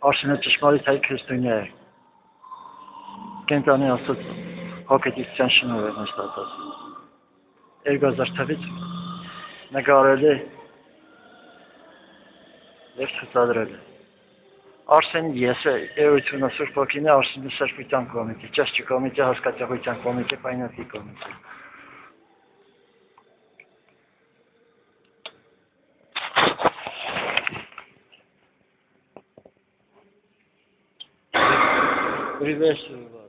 Արսենը ճշմարիտ հայ քրիստոնյա է։ Կենտանի աստծո հոգետիցյան շնորհիվ են ստացած։ 2000 թվականից նկարել է և ցուցադրել է։ Արսենի ես է էությունը Սուրբ Ոգին է, Արսենի Սրբության կոմիտե, ճաշճի կոմիտե, հասկացողության կոմիտե, պայնակի կոմիտե։ Приветствую вас.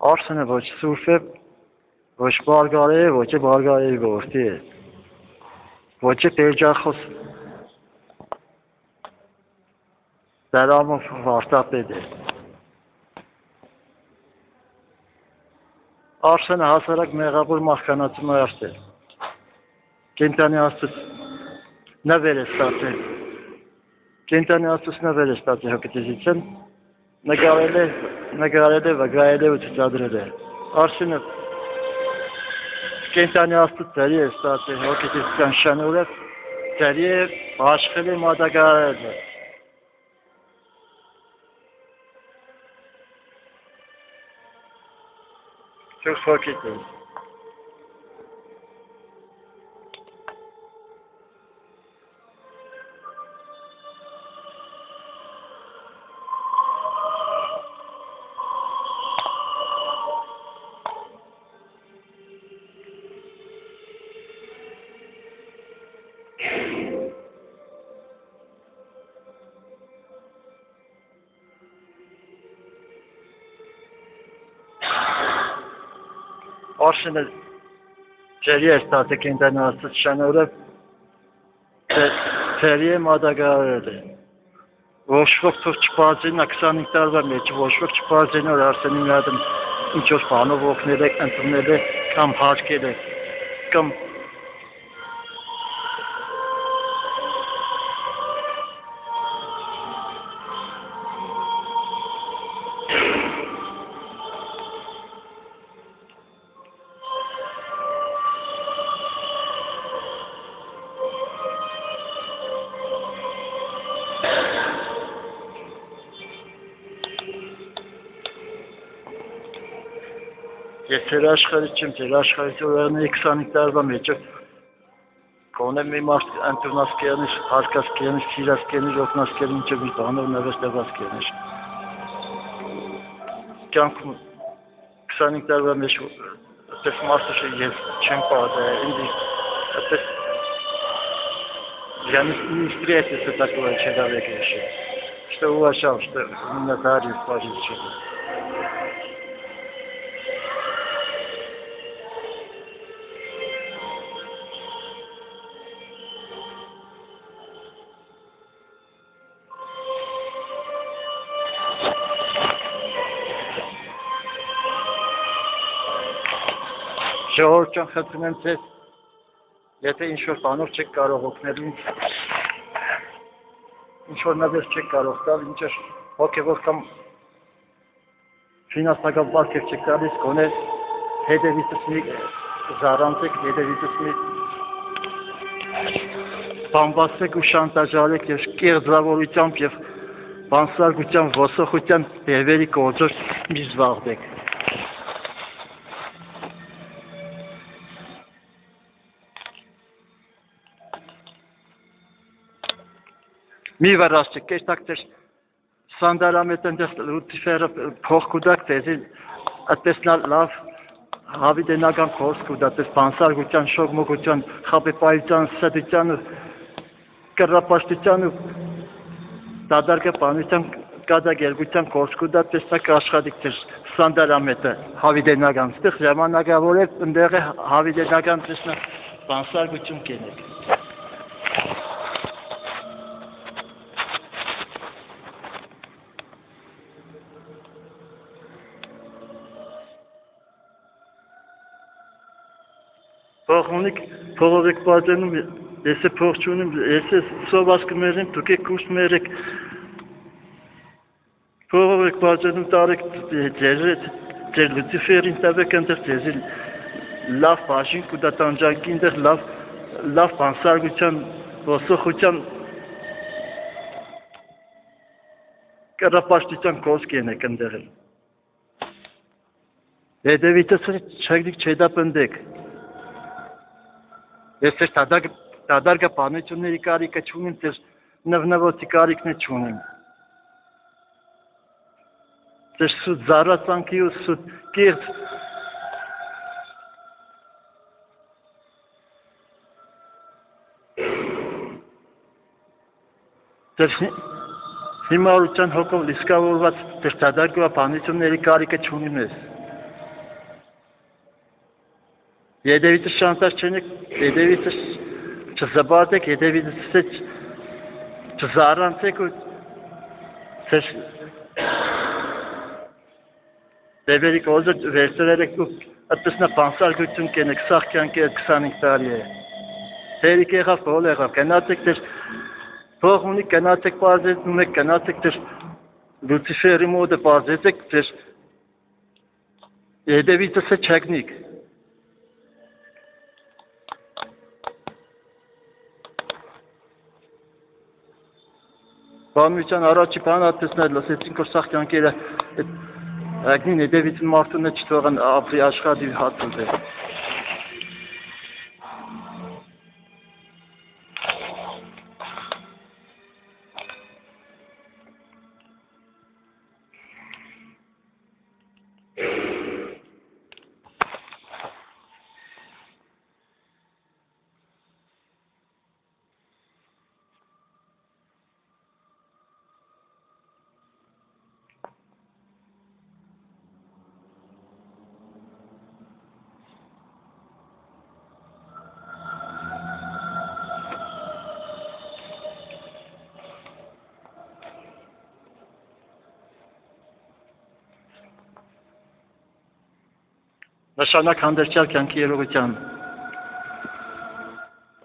Արսենը ոչ սուրբ է, ոչ բարգարե է, ոչ բարգարեի որդի է, ոչ տերջախոս դարամով վարտապետ է։ Արսենը հասարակ մեղավոր մարդկանացու մարդ է։ Կենտանի աստծուց նվեր է ստացել։ Կենտանի աստծուց նվեր է ստացել հոգետիցության, նկարել է, վկայել է ու ցուցադրել է։ Արսենը կենտանի աստծուց ծերի է ստացել հոգետիցության շնորհիվ, ծերի է աշխել է մատակարարել է։ Çok fark etmeyin. Արսենը ջերի է ստացել կենտանի աստծուց շնորհիվ, ծերի է մատակարարել է։ Ոչ ոք թող չպարզեն 25 տարվա մեջ, ոչ ոք չպարզեն որ Արսենի մի հատ ինչ-որ բանով օգնել է, ընդունել է, կամ հարկել է, կամ Ես ձեր աշխարհից չեմ, ձեր աշխարհից օրերների 25 տարվա մեջ կոնե մի մարդ ընդունած կյանիշ, հարկած կյանիշ, սիրած կյանիշ, օգնած կյանիշ, մի բանով նվեր տված կյանիշ։ Կյանքում 25 տարվա մեջ այդպես մարդը ես չեմ պատահել, այդպես я не встретился такого человека еще, что уважал, что именно дарил позицию. Ժողովուրդ ջան, խնդրում եմ ձեզ, եթե ինչ-որ բանով չեք կարող օգնել ինձ, ինչ-որ նվեր չեք կարող տալ, ինչ-որ հոգևոր կամ ֆինանսական պարտքեր չեք տալիս, գոնե հետևիցս մի զառանցեք, հետևիցս մի բամբասեք ու շանտաժարեք և կեղծավորությամբ և բանսարկությամբ, ոսոխությամբ դևերի գործով մի զբաղվեք։ Մի վրաստիկ, կեշտակ ձեր սանդարամետ ընդեղ լութիֆերը փող կուդակ ձեզի, այդպես լավ հավիդենական փորձ կուդ, այդպես բանսարգության, շոգմոգության, խապեպայության, սդության ու կռապաշտության ու դադարգապանության կադագերգության փորձ կուդ, այդպես աշխատիկ ձեր սանդարամետը հավիդենական, ստեղ ժամանակավոր է, ընդեղ է հավիդենական ձեզ բանսարգություն կենեք։ Փողունիկ փողովիկ բաժանում ես փող չունեմ, ես սովաս կմերեմ, դուք եք կուրս մերեք։ Փողովիկ բաժանում տարեք ձեր լուծիֆերին տվեք ընդ ձեզ լավ բաժին կուտա տանջանքի ընդ լավ բանսարգության ոսոխության կրապաշտության կոսկ ենեք ընդեղել։ Հետևիցս չեք չեդապնդեք։ Ես ձեր տադարգա բանությունների կարիքը չունեմ, ձեր նվնվոցի կարիքն է չունեմ։ Ձեր սուտ զարացանքի ու սուտ կիրձ ձեր հիմարության հոգով լիսկավորված ձեր տադարգա բանությունների կարիքը չունեմ ես։ Եդևիցս շանտաժ չենեք, եդևիցս չզբարտեք, եդևիցս չզարանցեք ու ձեր դեպերի կոզը վերցրերեք ու այդպես նա բանսարգություն կենեք, սաղ կյանքի 25 տարի է։ Դերիք եղավ, բոլ եղավ, գնացեք ձեր փող ունի, գնացեք պարզեցնում եք, գնացեք ձեր լուցիֆերի մոդը պարզեցեք, ձեր եդևիցս չեքնիկ։ Բանության առաջի բան ատեսներ լսեցինք, որ սաղ կյանքերը ագնին հետևիցին մարդուն է չթողան ապրի աշխադի հատում է։ Նշանակ հանդերձյալ կյանքի երողության,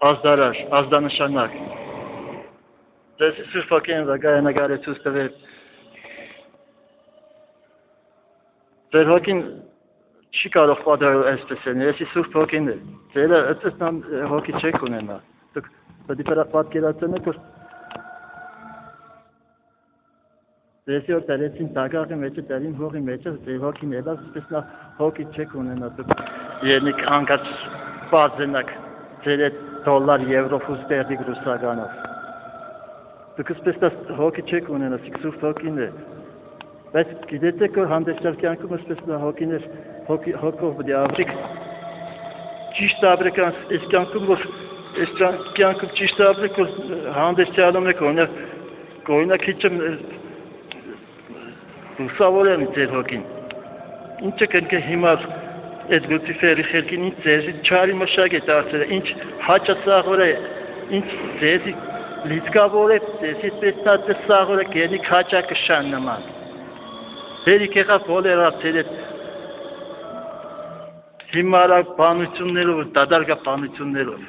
ազդարար, ազդանշանակ, ձեզ սուրպակեն վագայանագարեցուս տվեր, ձեր հոգին չի կարող պատարել այսպես են, եսի սուրպ հոգին է, ձերը այդպես հոգի չեք ունենա, դուք պետի պատկերացնեք, որ Դեսի որ տերեցին տագաղի մեջը, տերին հողի մեջը, ձեր հոգին ելավ, սպես նա հոգի չեք ունենա, դուք երնիկ հանգած բարձենակ, ձեր այդ դոլար, եվրով ու ստեղդիկ ռուսականով։ Դուք սպես նա հոգի չեք ունենա, սիք սուրտ հոգին է։ Բայց գիտեցեք, որ հանդերձյալ կյանքում սպես նա հոգին էր, հոգով բդի ավրիկ, ճիշտ ապրեք այս կյանքում, որ այս կյանքում ճիշտ ապրեք, որ հանդերձյալում եք, օրինակ իչեմ Լուսավոր եմ ձեր հոգին, ինչ եք հիմար այդ լուցիֆերի խելքին, ինչ ձեզի չարի մշակ է դարձել, ինչ հաճասաղոր է, ինչ ձեզի լիցկավոր է, ձեզի պետնած է սաղոր է, գերնիկ հաճակը շան նման։ Դերիք եղավ բոլերավ ձեր այդ հիմարակ բանություններով, դադարգա բանություններով։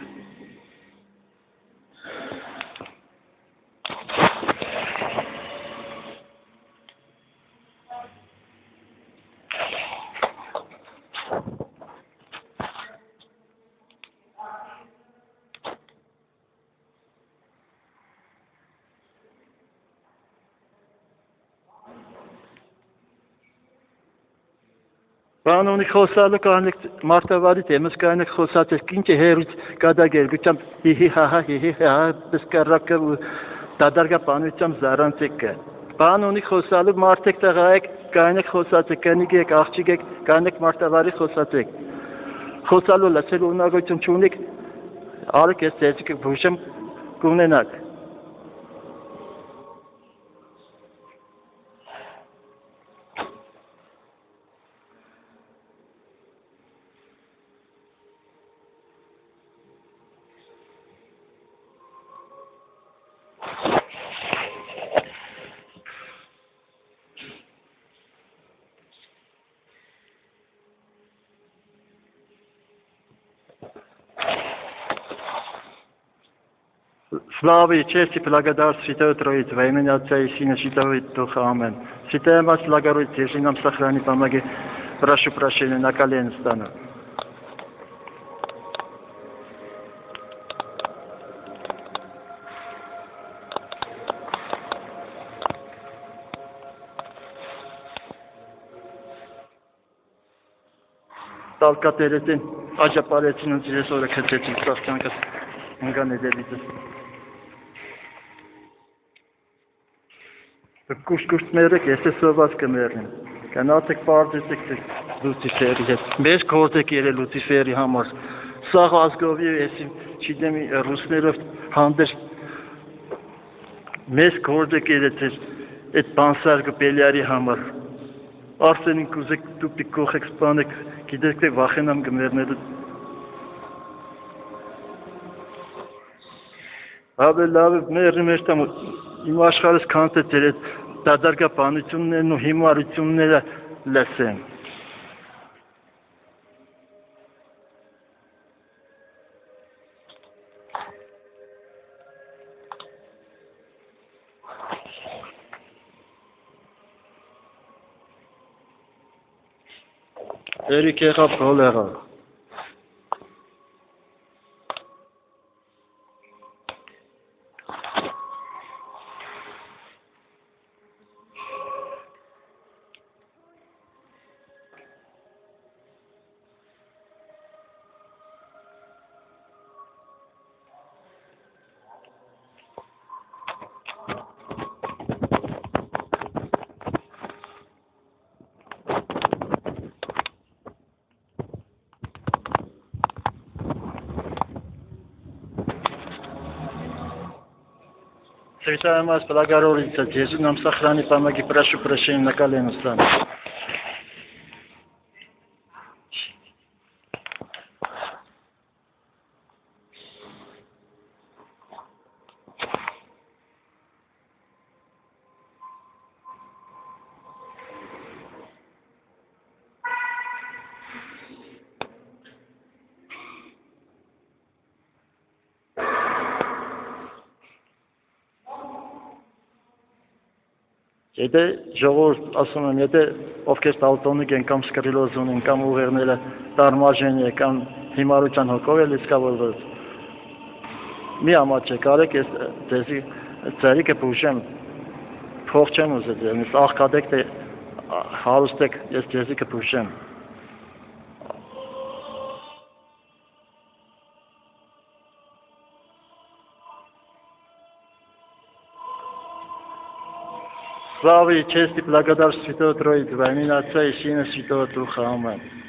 Բանոնի խոսալու կանեք մարտավարից եմս կանեք խոսած ես ինչ է հերուց կադագեր գուչամ հիհի հահա բսկարակը դադարգա բանությամբ զարանցեկը բանոնի խոսալու մարտեք տղայեք կանեք խոսած եք կանիք եք աղջիկ եք կանեք մարտավարի խոսած եք խոսալու լսելու ունակություն չունեք արեք ես ձեզիկ բուժեմ կունենաք Слава и честь и благодарность Святой Троицы, во имя Отца и Сына, Святого Духа, Аминь. Святая Мать Благородица, если нам сохрани, помоги, прошу прощения, на колени стану. Տալկատերեցին, աջապարեցին ու ձիրես օրը քծեցին սաղկյանքս ընգան էդելիցս։ Կուշտ մերեք, ես է սոված կմերին, կնացեք պարձեցեք լուցիֆերի հետ, մեր կորդեք երել լուցիֆերի համար, սաղ ազգովի ես չիդեմ ռուսներով հանդեր, մեզ կորդեք երեցեր այդ բանսարգը պելյարի համար, Արսենին կուզեք դուպի կողեք սպանեք, գիտեք թե վախենամ գմերները։ Լավ է մերի մեջ տամ իմ աշխարհս կանց է ձեր այդ դադարգապանություններն ու հիմարությունները լսեմ։ Էրիկ եղավ, հոլ եղավ։ Святая Мать Благородица, Иисус нам сохрани, помоги, прошу прощения, на колено стану. Եթե ժողովուրդ ասում եմ, եթե ովքեր տալտոնիկ են կամ սկրիլոզ ունեն կամ ուղեղները տարմաժեն է կամ հիմարության հոգով էլ իսկավորված, մի ամաչեք արեք, ես ձեզի ձերի կպուշեմ, փող չեմ ուզել ձեզ, աղքատեք թե հարուստեք, ես ձեզի կպուշեմ։ Слава и честь и благодарность Святого Троицы, во имя Отца и Сына, Святого Духа. Аминь.